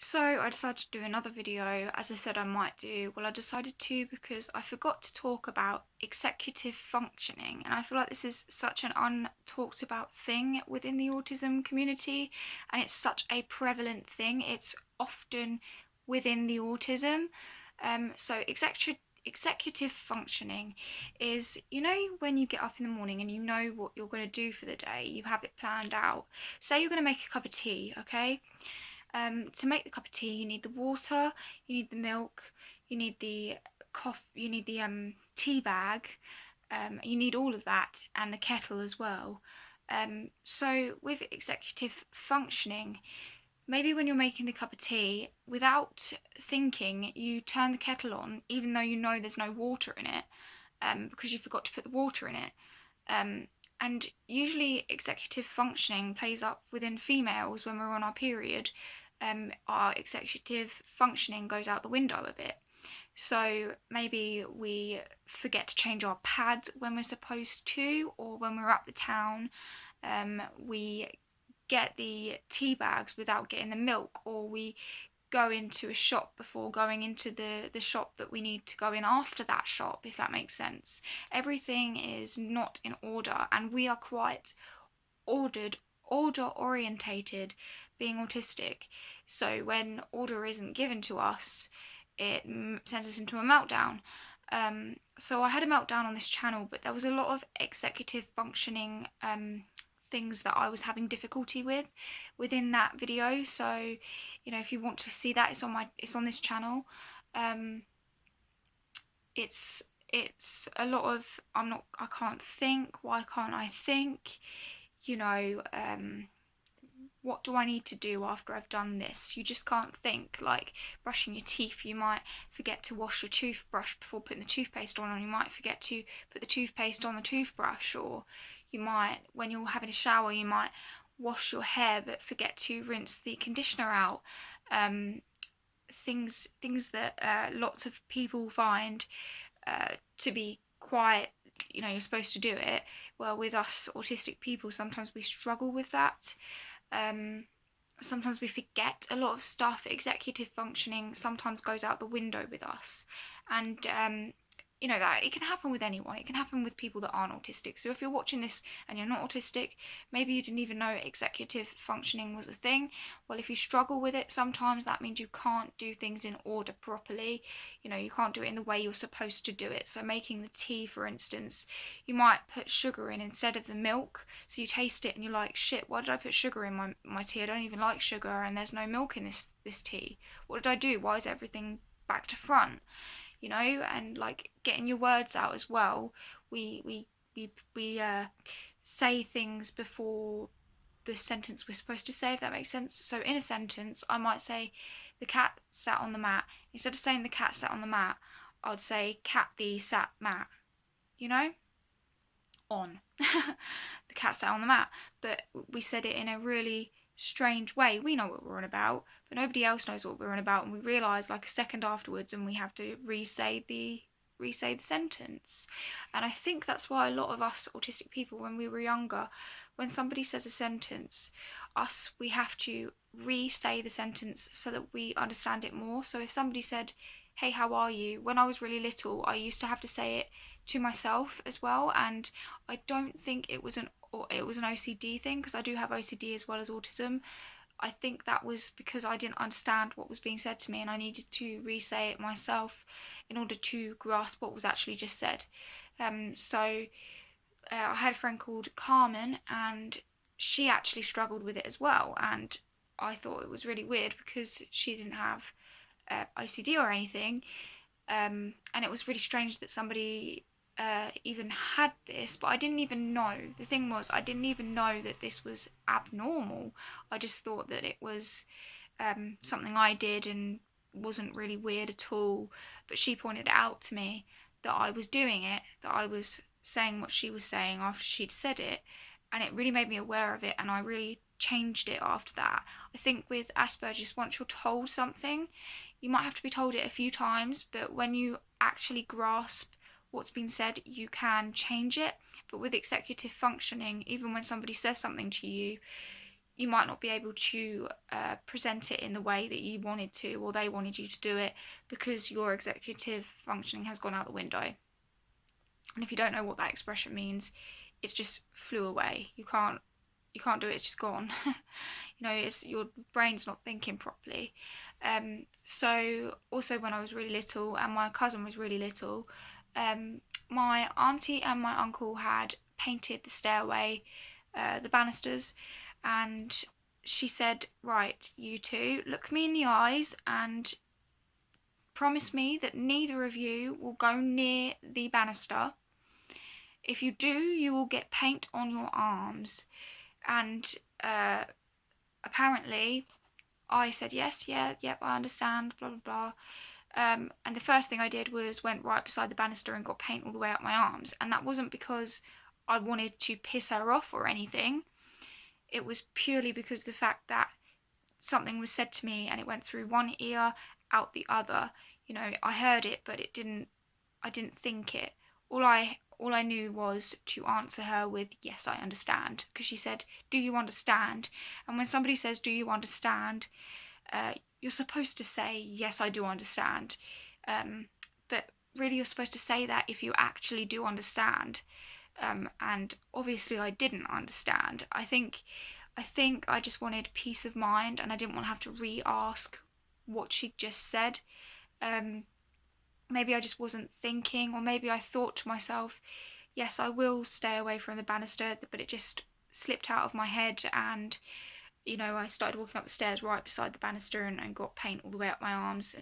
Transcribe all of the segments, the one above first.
So I decided to do another video. As I said I might do. Well, I decided to because I forgot to talk about executive functioning, and I feel like this is such an untalked about thing within the autism community, and it's such a prevalent thing. It's often within the autism. So executive functioning is, when you get up in the morning and you know what you're going to do for the day, you have it planned out. Say you're going to make a cup of tea, okay? To make the cup of tea, you need the water, you need the milk, you need the you need the tea bag, you need all of that, and the kettle as well. So with executive functioning, maybe when you're making the cup of tea, without thinking, you turn the kettle on, even though you know there's no water in it, because you forgot to put the water in it. And usually executive functioning plays up within females when we're on our period. Our executive functioning goes out the window a bit. So maybe we forget to change our pads when we're supposed to, or when we're up the town, we get the tea bags without getting the milk, or we go into a shop before going into the shop that we need to go in after that shop, if that makes sense. Everything is not in order, and we are quite order orientated, being autistic. So when order isn't given to us, it sends us into a meltdown. So I had a meltdown on this channel, but there was a lot of executive functioning things that I was having difficulty with within that video. So, if you want to see that, it's on this channel. It's a lot of I can't think. Why can't I think? What do I need to do after I've done this? You just can't think. Like brushing your teeth, you might forget to wash your toothbrush before putting the toothpaste on, or you might forget to put the toothpaste on the toothbrush, or you might, when you're having a shower, you might wash your hair but forget to rinse the conditioner out. Things that lots of people find to be quite, you're supposed to do it. Well, with us autistic people, sometimes we struggle with that. Sometimes we forget a lot of stuff. Executive functioning sometimes goes out the window with us, and that it can happen with anyone. It can happen with people that aren't autistic. So if you're watching this and you're not autistic, maybe you didn't even know executive functioning was a thing. Well, if you struggle with it, sometimes that means you can't do things in order properly. You can't do it in the way you're supposed to do it. So making the tea, for instance, you might put sugar in instead of the milk. So you taste it and you're like, shit, why did I put sugar in my tea? I don't even like sugar, and there's no milk in this tea. What did I do? Why is everything back to front? And like getting your words out as well. We say things before the sentence we're supposed to say, if that makes sense. So in a sentence, I might say, the cat sat on the mat. Instead of saying the cat sat on the mat, I'd say cat the sat mat. On. The cat sat on the mat. But we said it in a really strange way. We know what we're on about, but nobody else knows what we're on about, and we realise like a second afterwards, and we have to re-say the sentence. And I think that's why a lot of us autistic people, when we were younger, when somebody says a sentence, we have to re-say the sentence so that we understand it more. So if somebody said, hey, how are you? When I was really little, I used to have to say it to myself as well, and I don't think it was an OCD thing, because I do have OCD as well as autism. I think that was because I didn't understand what was being said to me, and I needed to re-say it myself in order to grasp what was actually just said. I had a friend called Carmen, and she actually struggled with it as well, and I thought it was really weird because she didn't have OCD or anything, and it was really strange that somebody even had this, but I didn't even know. The thing was, I didn't even know that this was abnormal. I just thought that it was something I did and wasn't really weird at all. But she pointed out to me that I was doing it, that I was saying what she was saying after she'd said it, and it really made me aware of it, and I really changed it after that. I think with Asperger's, once you're told something, you might have to be told it a few times, but when you actually grasp what's been said, you can change it. But with executive functioning, even when somebody says something to you, you might not be able to present it in the way that you wanted to, or they wanted you to do it, because your executive functioning has gone out the window. And if you don't know what that expression means, it's just flew away. You can't do it. It's just gone. It's your brain's not thinking properly. So also when I was really little and my cousin was really little, my auntie and my uncle had painted the stairway, the banisters, and she said, right, you two, look me in the eyes and promise me that neither of you will go near the banister. If you do, you will get paint on your arms. And apparently I said yes, yep, I understand, blah blah blah. And the first thing I did was went right beside the banister and got paint all the way up my arms. And that wasn't because I wanted to piss her off or anything. It was purely because the fact that something was said to me and it went through one ear, out the other. I heard it, but I didn't think it. All I knew was to answer her with, yes, I understand. Because she said, do you understand? And when somebody says, do you understand? You're supposed to say, yes, I do understand. But really you're supposed to say that if you actually do understand. And obviously I didn't understand. I think I just wanted peace of mind, and I didn't want to have to re-ask what she'd just said. Maybe I just wasn't thinking, or maybe I thought to myself, yes, I will stay away from the banister, but it just slipped out of my head, and I started walking up the stairs right beside the banister and got paint all the way up my arms,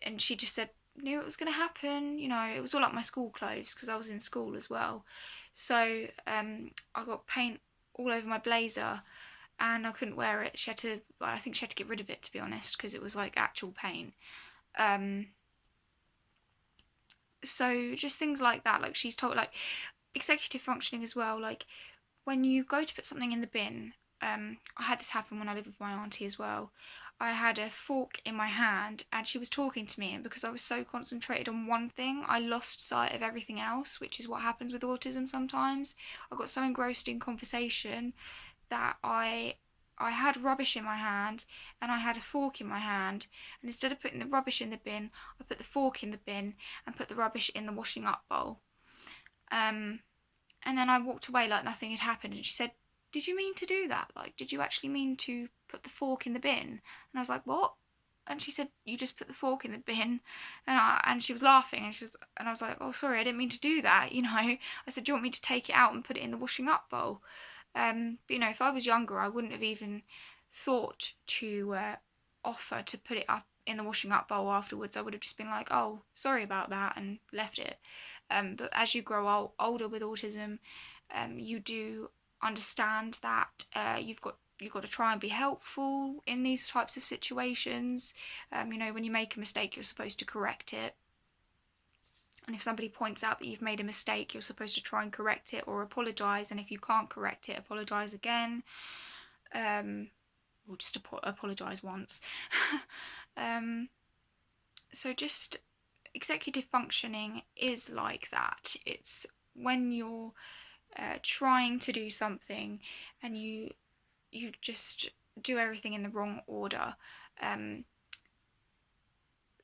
and she just said, knew it was going to happen. It was all up my school clothes because I was in school as well. So I got paint all over my blazer and I couldn't wear it. I think she had to get rid of it, to be honest, because it was like actual paint. So just things like that, like she's told, like executive functioning as well, like when you go to put something in the bin, I had this happen when I lived with my auntie as well. I had a fork in my hand and she was talking to me, and because I was so concentrated on one thing, I lost sight of everything else, which is what happens with autism sometimes. I got so engrossed in conversation that I had rubbish in my hand and I had a fork in my hand, and instead of putting the rubbish in the bin, I put the fork in the bin and put the rubbish in the washing up bowl. And then I walked away like nothing had happened, and she said, did you mean to do that? Like, did you actually mean to put the fork in the bin? And I was like, what? And she said, you just put the fork in the bin. And she was laughing, and I was like, oh, sorry, I didn't mean to do that. I said, do you want me to take it out and put it in the washing up bowl? But if I was younger, I wouldn't have even thought to offer to put it up in the washing up bowl afterwards. I would have just been like, oh, sorry about that, and left it. But as you grow older with autism, you do understand that you've got to try and be helpful in these types of situations. When you make a mistake, you're supposed to correct it. And if somebody points out that you've made a mistake, you're supposed to try and correct it or apologise. And if you can't correct it, apologise again. Or just apologise once. So just executive functioning is like that. It's when you're trying to do something and you just do everything in the wrong order.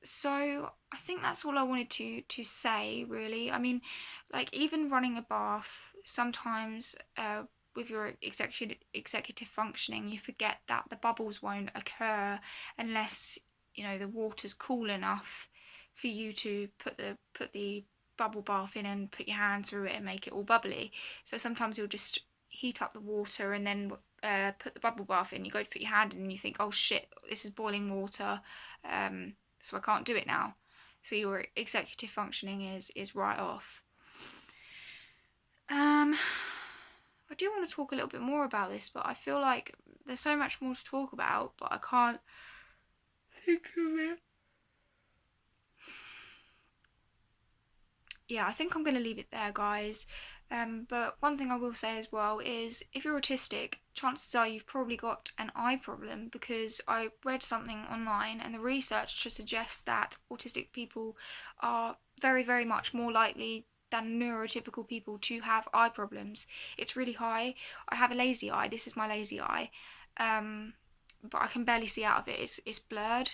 So I think that's all I wanted to say, really. I mean, like, even running a bath, sometimes with your executive functioning, you forget that the bubbles won't occur unless the water's cool enough for you to put the bubble bath in and put your hand through it and make it all bubbly. So sometimes you'll just heat up the water and then put the bubble bath in. You go to put your hand in and you think, oh shit, this is boiling water, so I can't do it now. So your executive functioning is right off. I do want to talk a little bit more about this, but I feel like there's so much more to talk about, but I can't think of it. Yeah, I think I'm going to leave it there, guys. But one thing I will say as well is, if you're autistic, chances are you've probably got an eye problem, because I read something online and the research suggests that autistic people are very, very much more likely than neurotypical people to have eye problems. It's really high. I have a lazy eye. This is my lazy eye. But I can barely see out of it. It's blurred.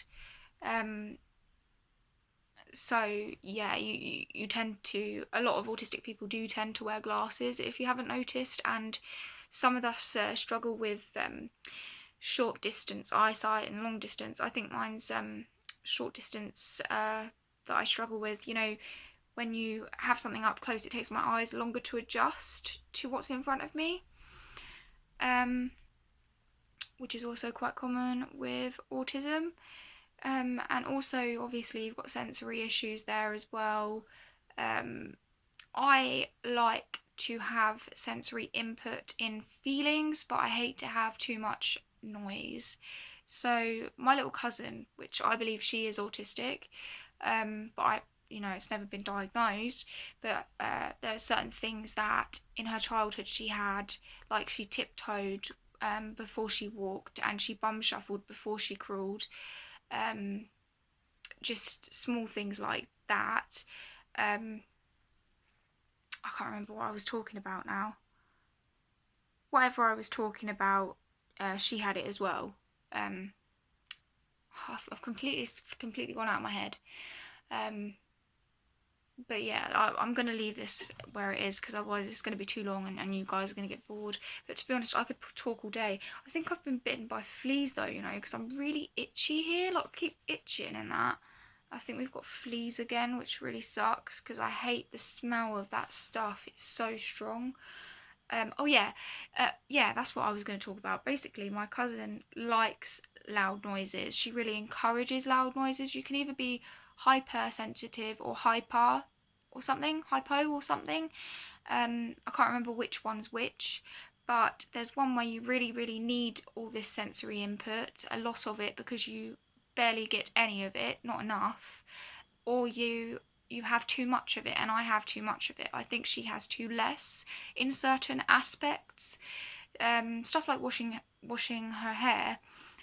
So yeah, you tend to, a lot of autistic people do tend to wear glasses, if you haven't noticed, and some of us struggle with short distance eyesight and long distance. I think mine's short distance that I struggle with. You know, when you have something up close, it takes my eyes longer to adjust to what's in front of me, which is also quite common with autism. And also, obviously, you've got sensory issues there as well. I like to have sensory input in feelings, but I hate to have too much noise. So my little cousin, which I believe she is autistic, but it's never been diagnosed, but there are certain things that in her childhood she had, like she tiptoed before she walked, and she bum shuffled before she crawled. Just small things like that. I can't remember what I was talking about now. Whatever I was talking about, she had it as well. I've completely gone out of my head. But yeah, I'm going to leave this where it is, because otherwise it's going to be too long and you guys are going to get bored. But to be honest, I could talk all day. I think I've been bitten by fleas though, because I'm really itchy here. Like, I keep itching and that. I think we've got fleas again, which really sucks, because I hate the smell of that stuff. It's so strong. Yeah, that's what I was going to talk about. Basically, my cousin likes loud noises. She really encourages loud noises. You can either be hypersensitive or hypo or something. I can't remember which one's which, but there's one where you really, really need all this sensory input, a lot of it, because you barely get any of it, not enough, or you have too much of it, and I have too much of it. I think she has too less in certain aspects. Stuff like washing her hair.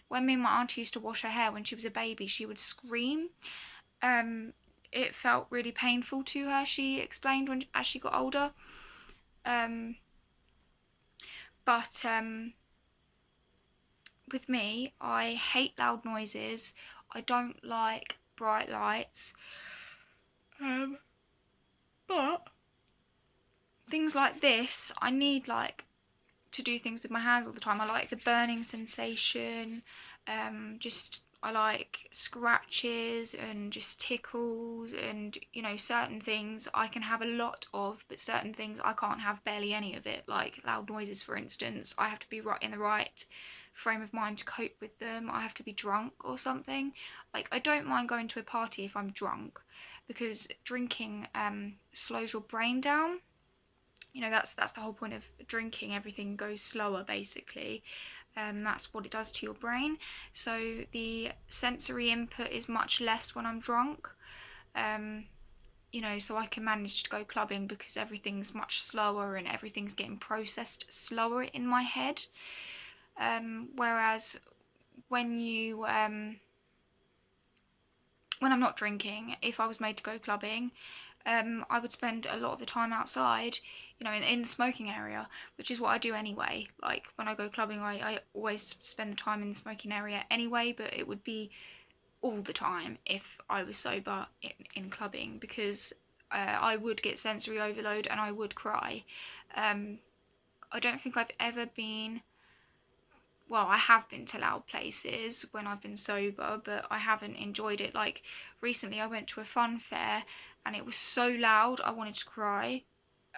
When me and my auntie used to wash her hair when she was a baby, she would scream. It felt really painful to her, she explained, as she got older. But with me, I hate loud noises. I don't like bright lights. But things like this, I need to do things with my hands all the time. I like the burning sensation. I like scratches and just tickles, and certain things I can have a lot of, but certain things I can't have barely any of it. Like loud noises, for instance, I have to be in the right frame of mind to cope with them. I have to be drunk or something. Like, I don't mind going to a party if I'm drunk, because drinking slows your brain down. That's the whole point of drinking. Everything goes slower, basically. That's what it does to your brain. So the sensory input is much less when I'm drunk. So I can manage to go clubbing because everything's much slower and everything's getting processed slower in my head. Whereas when I'm not drinking, if I was made to go clubbing, I would spend a lot of the time outside, in the smoking area, which is what I do anyway. Like, when I go clubbing, I always spend the time in the smoking area anyway, but it would be all the time if I was sober in clubbing, because I would get sensory overload and I would cry. I don't think I've ever been... Well, I have been to loud places when I've been sober, but I haven't enjoyed it. Like, recently I went to a fun fair and it was so loud I wanted to cry.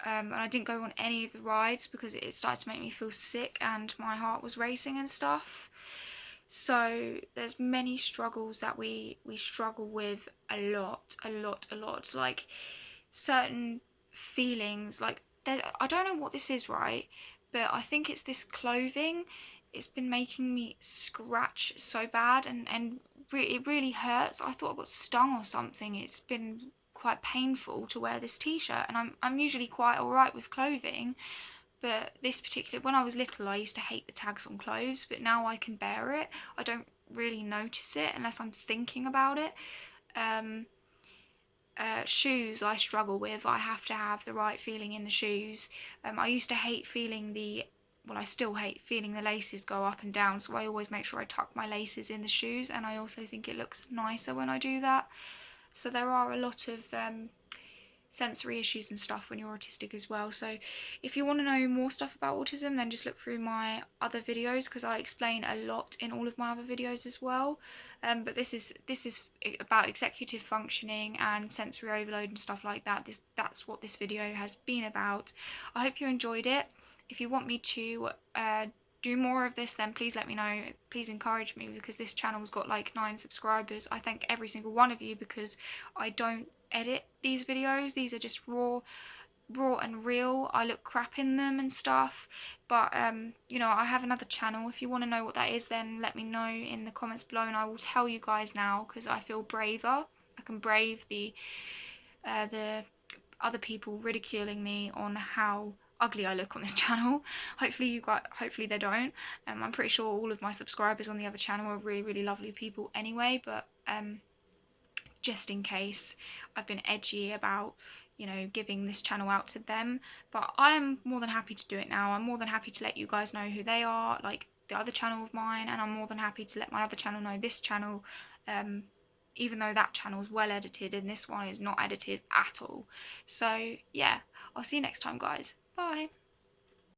And I didn't go on any of the rides because it started to make me feel sick and my heart was racing and stuff. So there's many struggles that we struggle with a lot. Like, certain feelings, like, I don't know what this is, right? But I think it's this clothing. It's been making me scratch so bad, and it really hurts. I thought I got stung or something. It's been quite painful to wear this t-shirt, and I'm usually quite alright with clothing, but this particular... When I was little, I used to hate the tags on clothes, but now I can bear it. I don't really notice it unless I'm thinking about it. shoes I struggle with. I have to have the right feeling in the shoes. I used to hate feeling I still hate feeling the laces go up and down, so I always make sure I tuck my laces in the shoes, and I also think it looks nicer when I do that. So there are a lot of sensory issues and stuff when you're autistic as well. So if you want to know more stuff about autism, then just look through my other videos, because I explain a lot in all of my other videos as well. But this is about executive functioning and sensory overload and stuff like that. That's what this video has been about. I hope you enjoyed it. If you want me to do more of this, then please let me know. Please encourage me, because this channel's got like 9 subscribers. I thank every single one of you, because I don't edit these videos. These are just raw and real. I look crap in them and stuff, but you know, I have another channel. If you want to know what that is, then let me know in the comments below, and I will tell you guys now, because I feel braver. I can brave the other people ridiculing me on how ugly I look on this channel. Hopefully they don't. I'm pretty sure all of my subscribers on the other channel are really lovely people anyway, but just in case, I've been edgy about, you know, giving this channel out to them. But I'm more than happy to do it now. I'm more than happy to let you guys know who they are, like the other channel of mine, and I'm more than happy to let my other channel know this channel, even though that channel is well edited and this one is not edited at all. So yeah, I'll see you next time, guys. Bye.